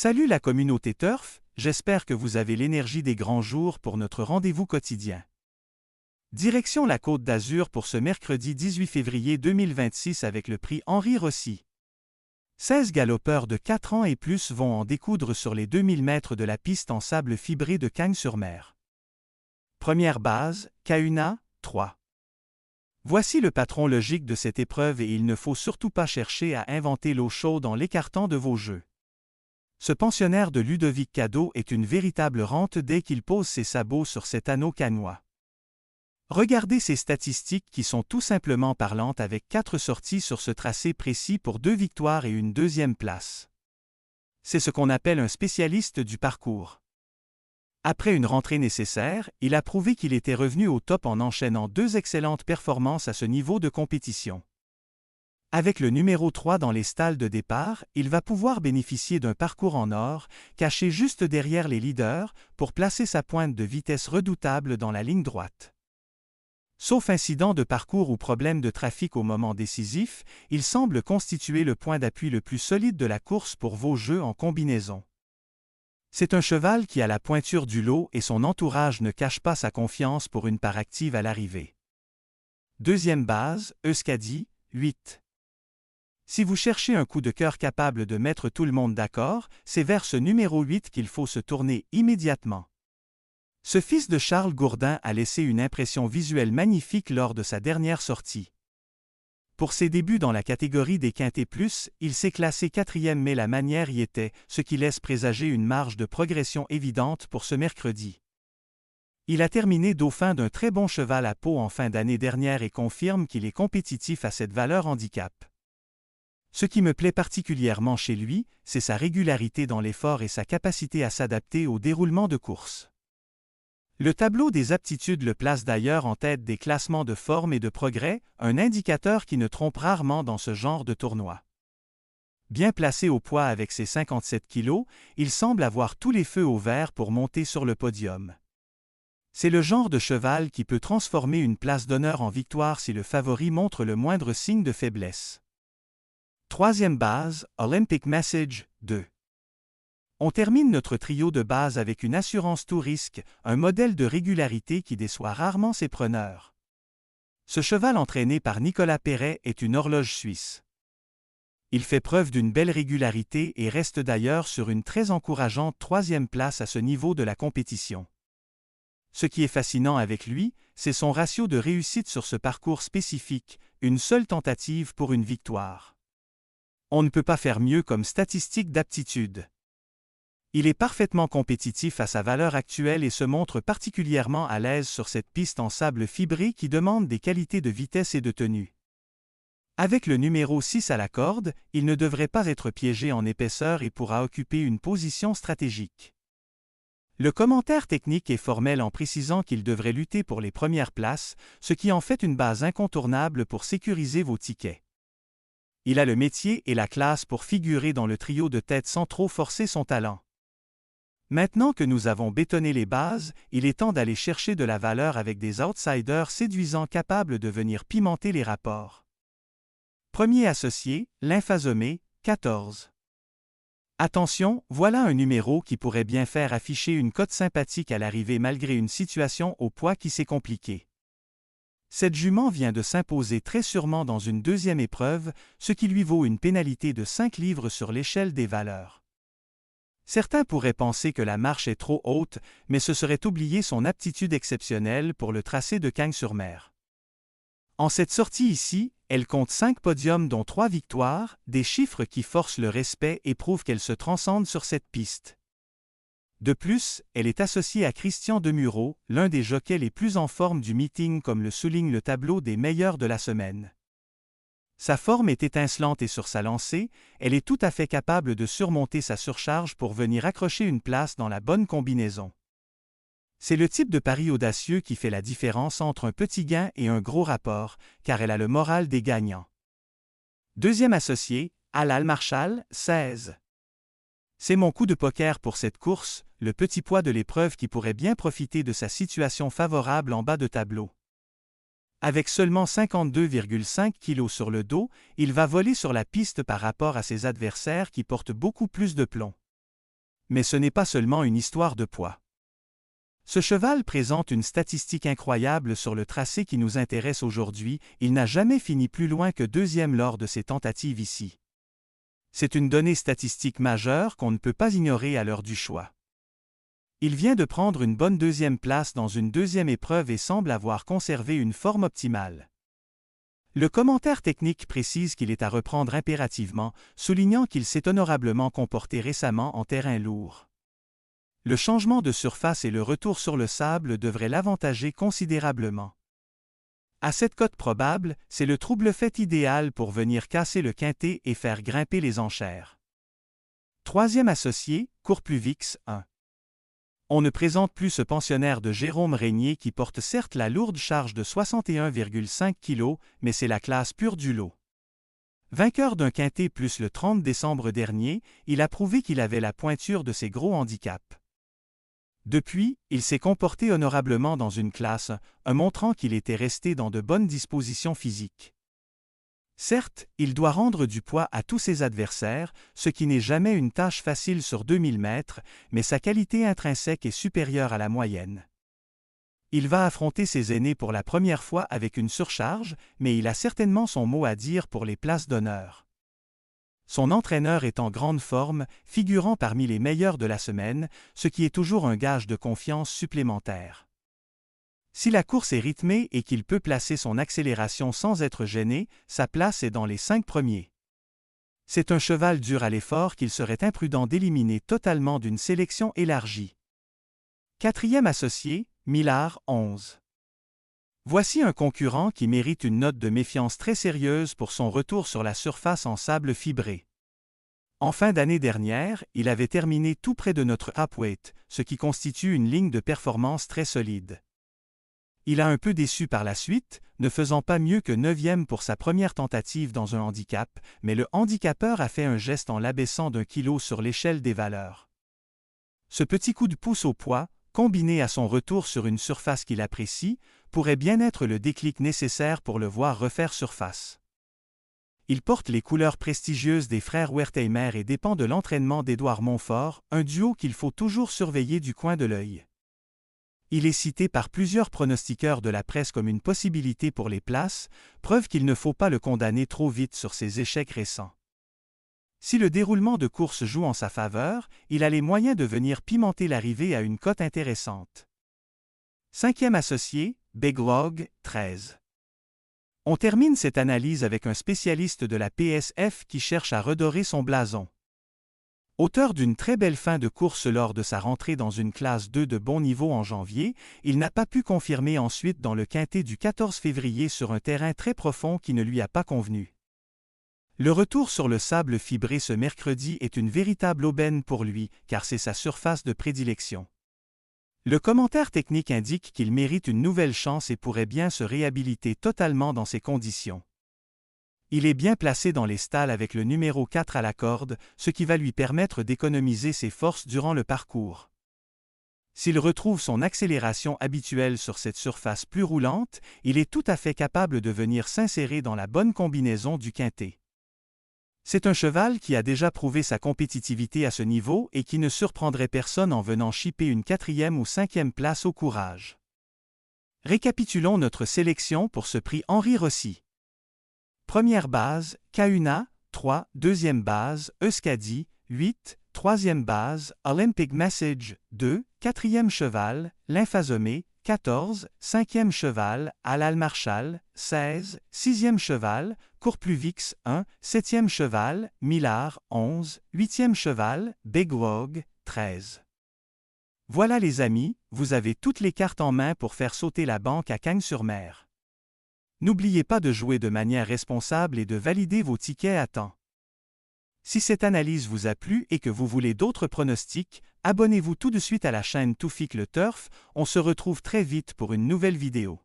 Salut la communauté Turf, j'espère que vous avez l'énergie des grands jours pour notre rendez-vous quotidien. Direction la Côte d'Azur pour ce mercredi 18 février 2026 avec le prix Henri Rossi. 16 galopeurs de 4 ans et plus vont en découdre sur les 2000 mètres de la piste en sable fibré de Cagnes-sur-Mer. Première base, Kahuna, 3. Voici le patron logique de cette épreuve et il ne faut surtout pas chercher à inventer l'eau chaude en l'écartant de vos jeux. Ce pensionnaire de Ludovic Cadot est une véritable rente dès qu'il pose ses sabots sur cet anneau cannois. Regardez ses statistiques qui sont tout simplement parlantes avec 4 sorties sur ce tracé précis pour 2 victoires et une deuxième place. C'est ce qu'on appelle un spécialiste du parcours. Après une rentrée nécessaire, il a prouvé qu'il était revenu au top en enchaînant 2 excellentes performances à ce niveau de compétition. Avec le numéro 3 dans les stalles de départ, il va pouvoir bénéficier d'un parcours en or, caché juste derrière les leaders, pour placer sa pointe de vitesse redoutable dans la ligne droite. Sauf incident de parcours ou problème de trafic au moment décisif, il semble constituer le point d'appui le plus solide de la course pour vos jeux en combinaison. C'est un cheval qui a la pointure du lot et son entourage ne cache pas sa confiance pour une part active à l'arrivée. Deuxième base, Euskadi, 8. Si vous cherchez un coup de cœur capable de mettre tout le monde d'accord, c'est vers ce numéro 8 qu'il faut se tourner immédiatement. Ce fils de Charles Gourdin a laissé une impression visuelle magnifique lors de sa dernière sortie. Pour ses débuts dans la catégorie des quintés plus, il s'est classé 4e mais la manière y était, ce qui laisse présager une marge de progression évidente pour ce mercredi. Il a terminé dauphin d'un très bon cheval à Pau en fin d'année dernière et confirme qu'il est compétitif à cette valeur handicap. Ce qui me plaît particulièrement chez lui, c'est sa régularité dans l'effort et sa capacité à s'adapter au déroulement de course. Le tableau des aptitudes le place d'ailleurs en tête des classements de forme et de progrès, un indicateur qui ne trompe rarement dans ce genre de tournoi. Bien placé au poids avec ses 57 kilos, il semble avoir tous les feux au vert pour monter sur le podium. C'est le genre de cheval qui peut transformer une place d'honneur en victoire si le favori montre le moindre signe de faiblesse. Troisième base, Olympic Message, 2. On termine notre trio de base avec une assurance tout risque, un modèle de régularité qui déçoit rarement ses preneurs. Ce cheval entraîné par Nicolas Perret est une horloge suisse. Il fait preuve d'une belle régularité et reste d'ailleurs sur une très encourageante 3e place à ce niveau de la compétition. Ce qui est fascinant avec lui, c'est son ratio de réussite sur ce parcours spécifique, une seule tentative pour une victoire. On ne peut pas faire mieux comme statistique d'aptitude. Il est parfaitement compétitif à sa valeur actuelle et se montre particulièrement à l'aise sur cette piste en sable fibré qui demande des qualités de vitesse et de tenue. Avec le numéro 6 à la corde, il ne devrait pas être piégé en épaisseur et pourra occuper une position stratégique. Le commentaire technique est formel en précisant qu'il devrait lutter pour les premières places, ce qui en fait une base incontournable pour sécuriser vos tickets. Il a le métier et la classe pour figurer dans le trio de tête sans trop forcer son talent. Maintenant que nous avons bétonné les bases, il est temps d'aller chercher de la valeur avec des outsiders séduisants capables de venir pimenter les rapports. Premier associé, Lymphazomé, 14. Attention, voilà un numéro qui pourrait bien faire afficher une cote sympathique à l'arrivée malgré une situation au poids qui s'est compliquée. Cette jument vient de s'imposer très sûrement dans une deuxième épreuve, ce qui lui vaut une pénalité de 5 livres sur l'échelle des valeurs. Certains pourraient penser que la marche est trop haute, mais ce serait oublier son aptitude exceptionnelle pour le tracé de Cagnes-sur-Mer. En cette sortie ici, elle compte 5 podiums dont 3 victoires, des chiffres qui forcent le respect et prouvent qu'elle se transcende sur cette piste. De plus, elle est associée à Christian Demuro, l'un des jockeys les plus en forme du meeting comme le souligne le tableau des meilleurs de la semaine. Sa forme est étincelante et sur sa lancée, elle est tout à fait capable de surmonter sa surcharge pour venir accrocher une place dans la bonne combinaison. C'est le type de pari audacieux qui fait la différence entre un petit gain et un gros rapport, car elle a le moral des gagnants. Deuxième associé, Halal Marshall, 16. C'est mon coup de poker pour cette course, le petit poids de l'épreuve qui pourrait bien profiter de sa situation favorable en bas de tableau. Avec seulement 52,5 kg sur le dos, il va voler sur la piste par rapport à ses adversaires qui portent beaucoup plus de plomb. Mais ce n'est pas seulement une histoire de poids. Ce cheval présente une statistique incroyable sur le tracé qui nous intéresse aujourd'hui, il n'a jamais fini plus loin que deuxième lors de ses tentatives ici. C'est une donnée statistique majeure qu'on ne peut pas ignorer à l'heure du choix. Il vient de prendre une bonne deuxième place dans une deuxième épreuve et semble avoir conservé une forme optimale. Le commentaire technique précise qu'il est à reprendre impérativement, soulignant qu'il s'est honorablement comporté récemment en terrain lourd. Le changement de surface et le retour sur le sable devraient l'avantager considérablement. À cette cote probable, c'est le trouble fait idéal pour venir casser le quintet et faire grimper les enchères. Troisième associé, Courpluvix 1. On ne présente plus ce pensionnaire de Jérôme Régnier qui porte certes la lourde charge de 61,5 kg, mais c'est la classe pure du lot. Vainqueur d'un quintet plus le 30 décembre dernier, il a prouvé qu'il avait la pointure de ses gros handicaps. Depuis, il s'est comporté honorablement dans une classe, montrant qu'il était resté dans de bonnes dispositions physiques. Certes, il doit rendre du poids à tous ses adversaires, ce qui n'est jamais une tâche facile sur 2000 mètres, mais sa qualité intrinsèque est supérieure à la moyenne. Il va affronter ses aînés pour la première fois avec une surcharge, mais il a certainement son mot à dire pour les places d'honneur. Son entraîneur est en grande forme, figurant parmi les meilleurs de la semaine, ce qui est toujours un gage de confiance supplémentaire. Si la course est rythmée et qu'il peut placer son accélération sans être gêné, sa place est dans les 5 premiers. C'est un cheval dur à l'effort qu'il serait imprudent d'éliminer totalement d'une sélection élargie. Quatrième associé, Millard 11. Voici un concurrent qui mérite une note de méfiance très sérieuse pour son retour sur la surface en sable fibré. En fin d'année dernière, il avait terminé tout près de notre upweight, ce qui constitue une ligne de performance très solide. Il a un peu déçu par la suite, ne faisant pas mieux que 9e pour sa première tentative dans un handicap, mais le handicapeur a fait un geste en l'abaissant d'1 kilo sur l'échelle des valeurs. Ce petit coup de pouce au poids, combiné à son retour sur une surface qu'il apprécie, pourrait bien être le déclic nécessaire pour le voir refaire surface. Il porte les couleurs prestigieuses des frères Wertheimer et dépend de l'entraînement d'Édouard Montfort, un duo qu'il faut toujours surveiller du coin de l'œil. Il est cité par plusieurs pronostiqueurs de la presse comme une possibilité pour les places, preuve qu'il ne faut pas le condamner trop vite sur ses échecs récents. Si le déroulement de course joue en sa faveur, il a les moyens de venir pimenter l'arrivée à une cote intéressante. Cinquième associé, Big Log 13. On termine cette analyse avec un spécialiste de la PSF qui cherche à redorer son blason. Auteur d'une très belle fin de course lors de sa rentrée dans une classe 2 de bon niveau en janvier, il n'a pas pu confirmer ensuite dans le quintet du 14 février sur un terrain très profond qui ne lui a pas convenu. Le retour sur le sable fibré ce mercredi est une véritable aubaine pour lui, car c'est sa surface de prédilection. Le commentaire technique indique qu'il mérite une nouvelle chance et pourrait bien se réhabiliter totalement dans ces conditions. Il est bien placé dans les stalles avec le numéro 4 à la corde, ce qui va lui permettre d'économiser ses forces durant le parcours. S'il retrouve son accélération habituelle sur cette surface plus roulante, il est tout à fait capable de venir s'insérer dans la bonne combinaison du quintet. C'est un cheval qui a déjà prouvé sa compétitivité à ce niveau et qui ne surprendrait personne en venant chipper une 4e ou 5e place au courage. Récapitulons notre sélection pour ce prix Henri Rossi. Première base, Kahuna, 3, deuxième base, Euskadi, 8, troisième base, Olympic Message, 2, quatrième cheval, Lymphazomé, 14, cinquième cheval, Alal Marshall, 16, sixième cheval, Courpluvix 1, septième cheval, Millard, 11, huitième cheval, Big Log, 13. Voilà les amis, vous avez toutes les cartes en main pour faire sauter la banque à Cagnes-sur-Mer. N'oubliez pas de jouer de manière responsable et de valider vos tickets à temps. Si cette analyse vous a plu et que vous voulez d'autres pronostics, abonnez-vous tout de suite à la chaîne Toufik le Turf, on se retrouve très vite pour une nouvelle vidéo.